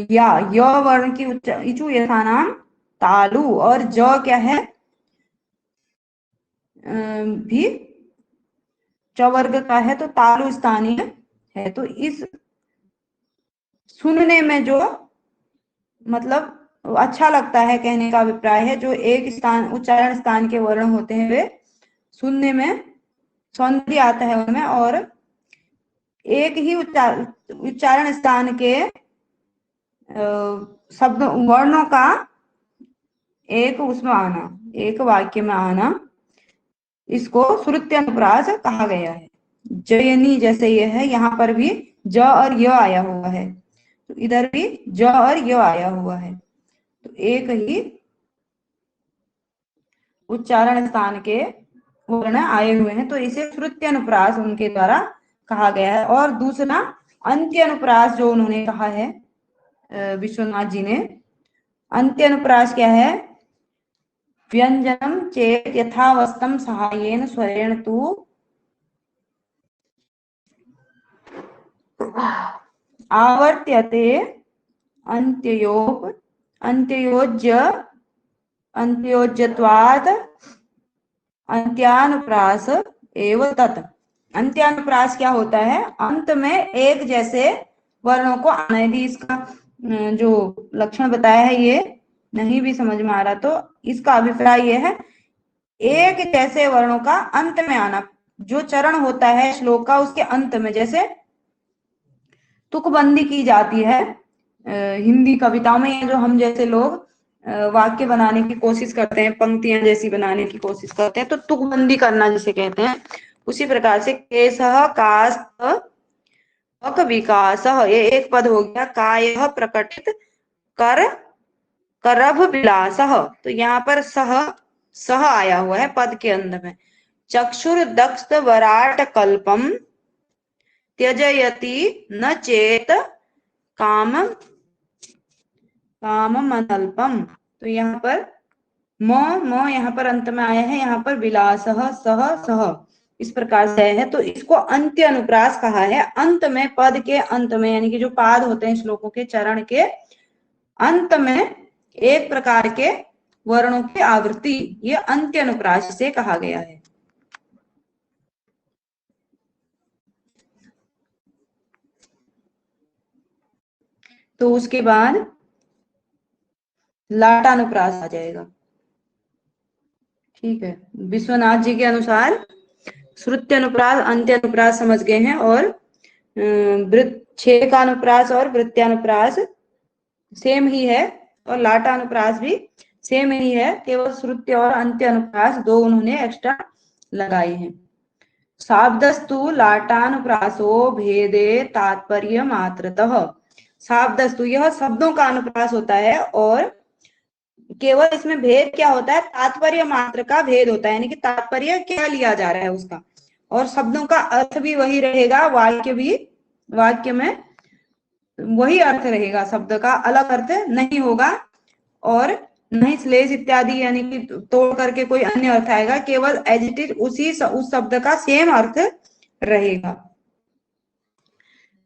या य वर्ण की इचु यथानाम तालु, और ज क्या है भी च वर्ग का है तो तालु स्थानीय है। तो इस सुनने में जो मतलब अच्छा लगता है, कहने का अभिप्राय है, जो एक स्थान उच्चारण स्थान के वर्ण होते हैं वे सुनने में सौंदर्य आता है उनमें, और एक ही उच्चारण स्थान के शब्द वर्णों का एक उसमें आना, एक वाक्य में आना, इसको श्रुत्यनुप्रास कहा गया है। जयनी जैसे ये है, यहाँ पर भी ज और य आया हुआ है, तो इधर भी ज और य आया हुआ है, तो एक ही उच्चारण स्थान के वर्ण आए हुए हैं, तो इसे श्रुत्यनुप्रास उनके द्वारा कहा गया है। और दूसरा अंत्यनुप्रास जो उन्होंने कहा है विश्वनाथ जी ने, अंत्यनुप्रास क्या है, व्यंजनम चेत यथावस्थम सहायेन स्वरेण तु आवर्त्यते अंत्योप अंत्योज्य अंत्योज्यत्वात् अंत्यानुप्रास एव तत्। अंत्यानुप्रास क्या होता है, अंत में एक जैसे वर्णों को आना। यदि इसका जो लक्षण बताया है ये नहीं भी समझ में आ रहा तो इसका अभिप्राय यह है, एक जैसे वर्णों का अंत में आना। जो चरण होता है श्लोक का उसके अंत में, जैसे तुकबंदी की जाती है हिंदी कविताओं में, ये जो हम जैसे लोग वाक्य बनाने की कोशिश करते हैं, पंक्तियां जैसी बनाने की कोशिश करते हैं, तो तुकबंदी करना जिसे कहते हैं, उसी प्रकार से केशः कास्त अक विकास, ये एक पद हो गया। काय प्रकटित कर करभ विलास, तो यहाँ पर सह सह आया हुआ है पद के अंत में। चक्षुर दक्ष वराट कल्पम त्यजयति न चेत काम काम अनल्पम, तो यहाँ पर म यहाँ पर अंत में आया है, यहाँ पर विलास सह सह इस प्रकार से है, तो इसको अंत्य अनुप्रास कहा है। अंत में, पद के अंत में, यानी कि जो पाद होते हैं श्लोकों के चरण के अंत में एक प्रकार के वर्णों की आवृत्ति, ये अंत्य अनुप्रास से कहा गया है। तो उसके बाद लाटानुप्रास आ जाएगा। ठीक है, विश्वनाथ जी के अनुसार श्रुत्यनुप्रास अंत्यानुप्रास समझ गए हैं, और छेदकानुप्रास और वृत्त्यानुप्रास सेम ही है, और लाटानुप्रास भी सेम ही है, केवल श्रुत्य और अंत्यानुप्रास दो उन्होंने एक्स्ट्रा लगाए हैं। शाब्दस्तु लाटानुप्रासो भेदे तात्पर्य मात्रतः, शाब्दस्तु यह शब्दों का अनुप्रास होता है, और केवल इसमें भेद क्या होता है, तात्पर्य मात्र का भेद होता है, यानी कि तात्पर्य क्या लिया जा रहा है उसका, और शब्दों का अर्थ भी वही रहेगा, वाक्य में वही अर्थ रहेगा, शब्द का अलग अर्थ नहीं होगा, और नहीं श्लेष इत्यादि यानी कि तोड़ करके कोई अन्य अर्थ आएगा, केवल एज इट इज उस शब्द का सेम अर्थ रहेगा।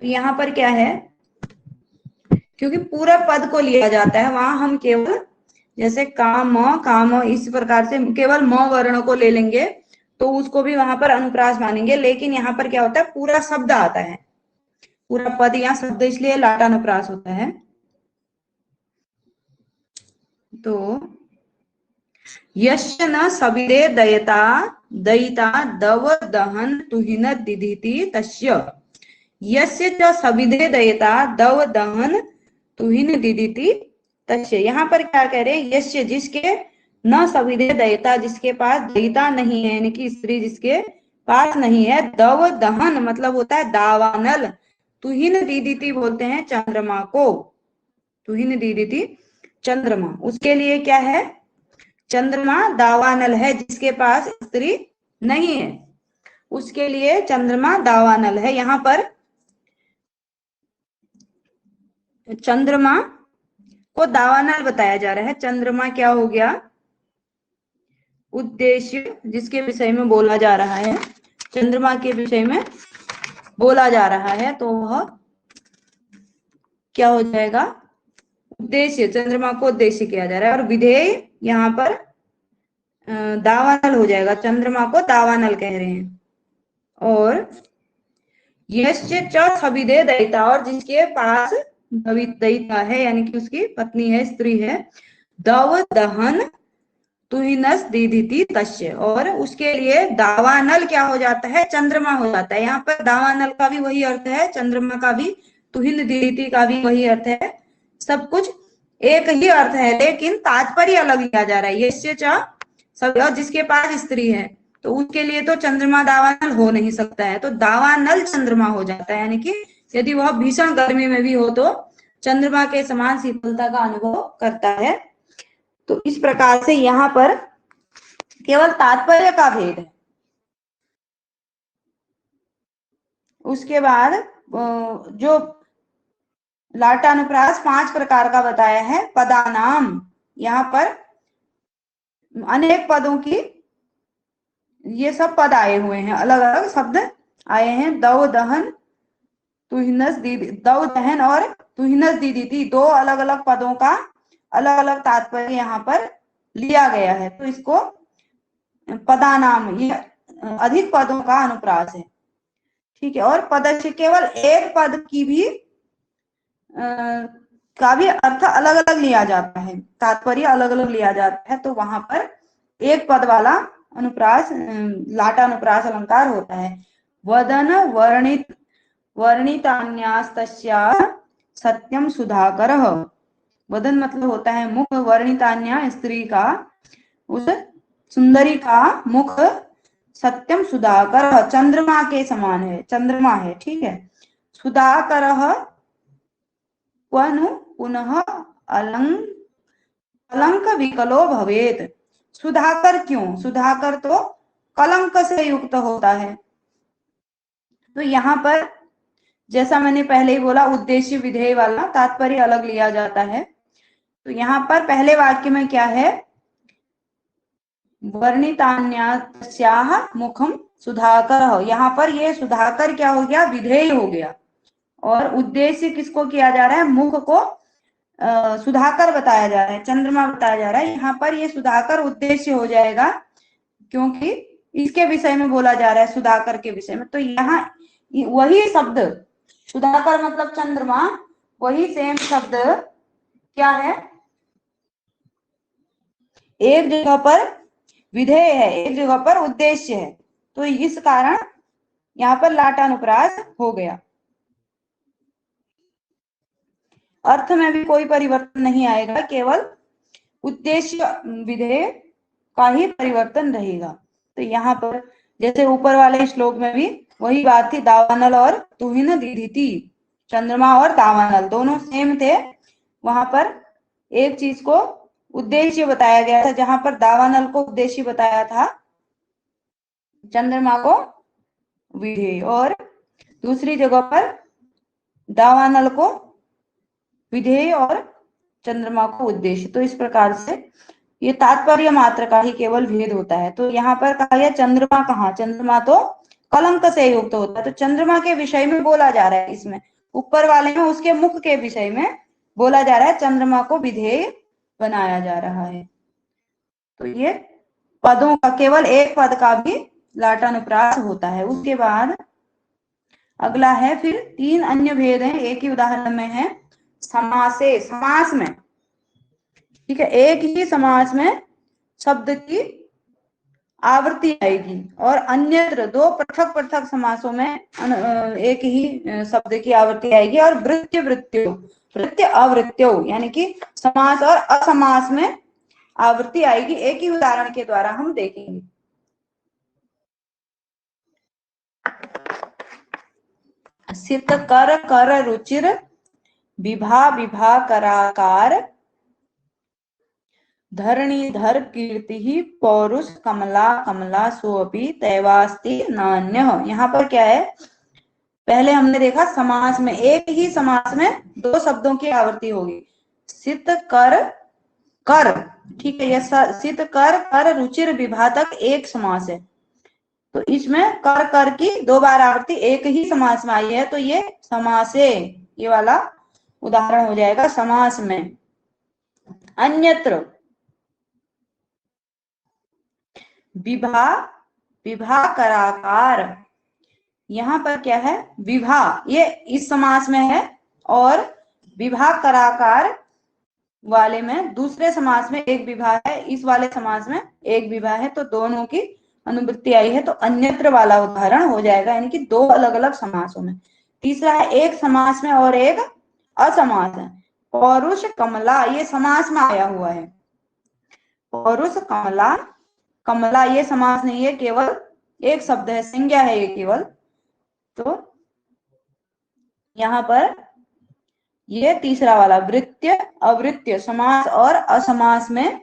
तो यहाँ पर क्या है, क्योंकि पूरा पद को लिया जाता है, वहां हम केवल जैसे काम इस प्रकार से केवल म वर्ण को ले लेंगे तो उसको भी वहां पर अनुप्रास मानेंगे, लेकिन यहाँ पर क्या होता है, पूरा शब्द आता है, पूरा पद या शब्द, इसलिए लाटानुप्रास होता है। तो यश न सविरे दयता दयिता दव दहन तुहिन दिदिति तस्य। यस्य च सविधे दयिता दव दहन तुहिन दिदिति तस्य। यहाँ पर क्या कह रहे हैं, यस्य जिसके, न सविधे दयिता जिसके पास दयिता नहीं है, यानी कि स्त्री जिसके पास नहीं है, दव दहन मतलब होता है दावानल, तुहिन दीदिति बोलते हैं चंद्रमा को, तुहिन दीदिति चंद्रमा, उसके लिए क्या है, चंद्रमा दावानल है, जिसके पास स्त्री नहीं है उसके लिए चंद्रमा दावानल है। यहाँ पर चंद्रमा को दावानल बताया जा रहा है। चंद्रमा क्या हो गया, उद्देश्य जिसके विषय में बोला जा रहा है, चंद्रमा के विषय में बोला जा रहा है, तो वह क्या हो जाएगा, उद्देश्य, चंद्रमा को उद्देश्य किया जा रहा है। और विधेय यहाँ पर दावानल हो जाएगा, चंद्रमा को दावानल कह रहे हैं। और यश्च च सविधे दयिता, और जिसके पास दयिता है यानी कि उसकी पत्नी है, स्त्री है, दव दहन तुहिनस दीदिति तस्य, और उसके लिए दावानल क्या हो जाता है, चंद्रमा हो जाता है। यहाँ पर दावानल का भी वही अर्थ है, चंद्रमा का भी, तुहिन दीदिति का भी वही अर्थ है, सब कुछ एक ही अर्थ है, लेकिन तात्पर्य अलग लिया जा रहा है। यश्य च सब, और जिसके पास स्त्री है तो उसके लिए तो चंद्रमा दावानल हो नहीं सकता है, तो दावानल चंद्रमा हो जाता है, यानी कि यदि वह भीषण गर्मी में भी हो तो चंद्रमा के समान शीतलता का अनुभव करता है। तो इस प्रकार से यहाँ पर केवल तात्पर्य का भेद है। उसके बाद जो लाटानुप्रास 5 प्रकार का बताया है, पदानाम, यहाँ पर अनेक पदों की, ये सब पद आए हुए हैं, अलग अलग शब्द आए हैं। दव दहन तुहिनस दीदी, दव दहन और तुहिनस दीदी, दो अलग अलग पदों का अलग अलग तात्पर्य यहाँ पर लिया गया है, तो इसको पदानाम, ये अधिक पदों का अनुप्रास है, ठीक है। और पदस्य, केवल एक पद की भी का भी अर्थ अलग अलग लिया जाता है, तात्पर्य अलग अलग लिया जाता है, तो वहां पर एक पद वाला अनुप्रास, लाटानुप्रास अलंकार होता है। वदन वर्णित वर्णितान्यास्तस्या सत्यम सुधाकर। वदन मतलब होता है मुख, वर्णितान्या स्त्री का, उस सुंदरी का मुख, सत्यम सुधाकर चंद्रमा के समान है, चंद्रमा है, ठीक है। सुधाकर क्वनु पुनः कलंक विकलो भवेत। सुधाकर क्यों, सुधाकर तो कलंक से युक्त होता है। तो यहाँ पर जैसा मैंने पहले ही बोला, उद्देश्य विधेय वाला तात्पर्य अलग लिया जाता है। तो यहाँ पर पहले वाक्य में क्या है, वर्णितान्यास्याः मुखम सुधाकर, यहाँ पर ये सुधाकर क्या हो गया, विधेय हो गया। और उद्देश्य किसको किया जा रहा है, मुख को सुधाकर बताया जा रहा है, चंद्रमा बताया जा रहा है। यहाँ पर ये सुधाकर उद्देश्य हो जाएगा, क्योंकि इसके विषय में बोला जा रहा है, सुधाकर के विषय में। तो यहाँ वही शब्द सुधाकर मतलब चंद्रमा, वही सेम शब्द क्या है, एक जगह पर विधेय है, एक जगह पर उद्देश्य है, तो इस कारण यहाँ पर लाटानुप्रास हो गया। अर्थ में भी कोई परिवर्तन नहीं आएगा, केवल उद्देश्य विधेय का ही परिवर्तन रहेगा। तो यहाँ पर जैसे ऊपर वाले श्लोक में भी वही बात थी, दावानल और तुहिन दीदिति, चंद्रमा और दावानल दोनों सेम थे। वहां पर एक चीज को उद्देश्य बताया गया था, जहां पर दावानल को उद्देश्य बताया था, चंद्रमा को विधेय, और दूसरी जगह पर दावानल को विधेय और चंद्रमा को उद्देश्य। तो इस प्रकार से ये तात्पर्य मात्र का ही केवल भेद होता है। तो यहाँ पर कहा गया चंद्रमा कहाँ, चंद्रमा तो कलंक से युक्त होता है, तो चंद्रमा के विषय में बोला जा रहा है, इसमें ऊपर वाले में उसके मुख के विषय में बोला जा रहा है, चंद्रमा को विधेय बनाया जा रहा है। तो ये पदों का, केवल एक पद का भी लाटानुप्रास होता है। उसके बाद अगला है, फिर 3 अन्य भेद हैं, एक ही उदाहरण में है, समासे, समास में, ठीक है, एक ही समास में शब्द की आवृत्ति आएगी, और अन्यत्र दो पृथक पृथक समासों में एक ही शब्द की आवृत्ति आएगी। और वृत्य वृत्यो, वृत्य अवृत्यो, यानी कि समास और असमास में आवृत्ति आएगी। एक ही उदाहरण के द्वारा हम देखेंगे। सित कर कर रुचिर विभा विभा कराकार धरणीधर कीर्ति पौरुष कमला कमला सोअपि तैवास्ति नान्य। यहाँ पर क्या है, पहले हमने देखा समास में, एक ही समास में दो शब्दों की आवृत्ति होगी। सित कर कर, ठीक है, यह सित कर कर रुचिर विभा तक एक समास है, तो इसमें कर कर की दो बार आवृत्ति एक ही समास में आई है, तो ये समासे, ये वाला उदाहरण हो जाएगा समास में। अन्यत्र विभा विभा कराकार, यहाँ पर क्या है, विभा ये इस समास में है, और विभा कराकार वाले में दूसरे समास में एक विभा है, इस वाले समास में एक विभा है, तो दोनों की अनुवृत्ति आई है, तो अन्यत्र वाला उदाहरण हो जाएगा, यानी कि दो अलग अलग समासों में। तीसरा है एक समास में और एक असमास है। पौरुष कमला ये समास में आया हुआ है, पौरुष कमला, कमला ये समास नहीं है, केवल एक शब्द है, संज्ञा है ये केवल। तो यहाँ पर ये तीसरा वाला वृत्य अवृत्य, समास और असमास में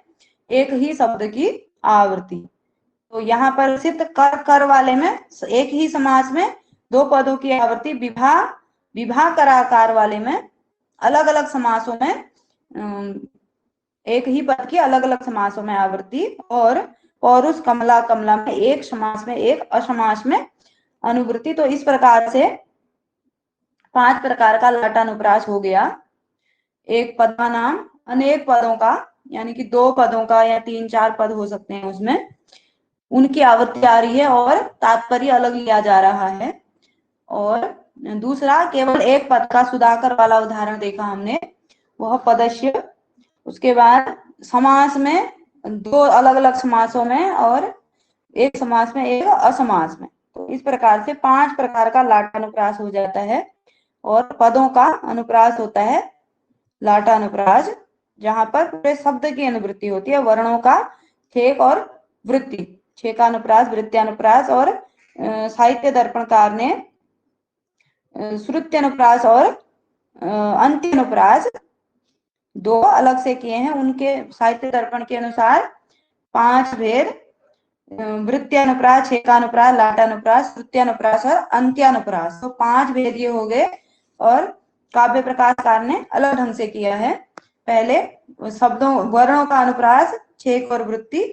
एक ही शब्द की आवृत्ति। तो यहाँ पर सित कर कर वाले में एक ही समास में दो पदों की आवृत्ति, विभा विभा कराकार वाले में अलग अलग समासों में एक ही पद की अलग अलग समासों में आवृत्ति, और पौरुष कमला कमला में एक समास में एक असमास में अनुवृत्ति। तो इस प्रकार से 5 प्रकार का लाटानुप्रास हो गया। एक पद का नाम अनेक पदों का, यानी कि 2 पदों का या 3-4 पद हो सकते हैं, उसमें उनकी आवृत्ति आ रही है और तात्पर्य अलग लिया जा रहा है। और दूसरा केवल एक पद का सुधाकर वाला उदाहरण देखा हमने, वह पदस्य। उसके बाद समास में 2 अलग अलग समासों में और एक समास में एक असमास में। तो इस प्रकार से 5 प्रकार का लाटानुप्रास हो जाता है। और पदों का अनुप्रास होता है लाटानुप्रास, जहां पर पूरे शब्द की अनुवृत्ति होती है। वर्णों का छेक और वृत्ति, छेकानुप्रास, वृत्त्यानुप्रास, और साहित्य दर्पणकार ने श्रुत्यनुप्रास और अंत्यानुप्रास 2 अलग से किए हैं। उनके साहित्य दर्पण के अनुसार 5 भेद, वृत्त्यानुप्रास, छेकानुप्रास, लाटानुप्रास, श्रुत्यानुप्रास और अंत्यानुप्रास, तो 5 भेद ये हो गए। और काव्य प्रकाशकार ने अलग ढंग से किया है। पहले शब्दों वर्णों का अनुप्रास छेक और वृत्ति,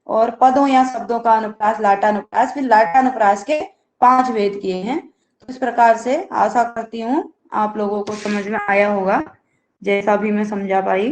और पदों या शब्दों का अनुप्रास लाटानुप्रास, फिर लाटानुप्रास के 5 भेद किए हैं। तो इस प्रकार से आशा करती हूँ आप लोगों को समझ में आया होगा, जैसा भी मैं समझा पाई।